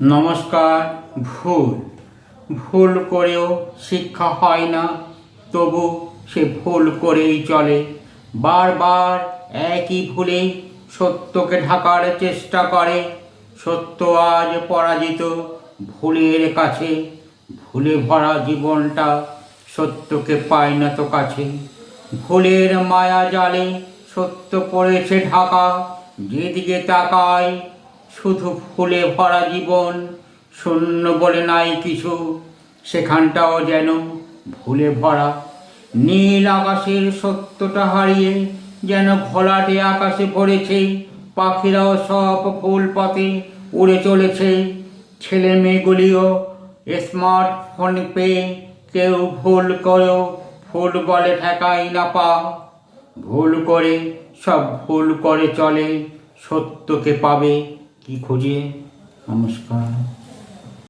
নমস্কার। ভুল ভুল করেও শিক্ষা হয় না, তবু সে ভুল করেই চলে। বারবার একই ভুলে সত্যকে ঢাকার চেষ্টা করে। সত্য আজ পরাজিত ভুলের কাছে। ভুলে ভরা জীবনটা সত্যকে পায় না তো কাছে। ভুলের মায়া জালে সত্য পড়েছে ঢাকা। যেদিকে তাকায় শুধু ফুলে ভরা জীবন। শূন্য বলে নাই কিছু, সেখানটাও যেন ভুলে ভরা। নীল আকাশের সত্যটা হারিয়ে যেন ঘোলাটে আকাশে পড়েছে। পাখিরাও সব ফুল পথে উড়ে চলেছে। ছেলে মেয়েগুলিও স্মার্টফোন পেয়ে কেউ ভুল করেও ফুল বলে ঠেকাই না পা। ভুল করে সব ভুল করে চলে, সত্যকে পাবে কি খুঁজে। নমস্কার।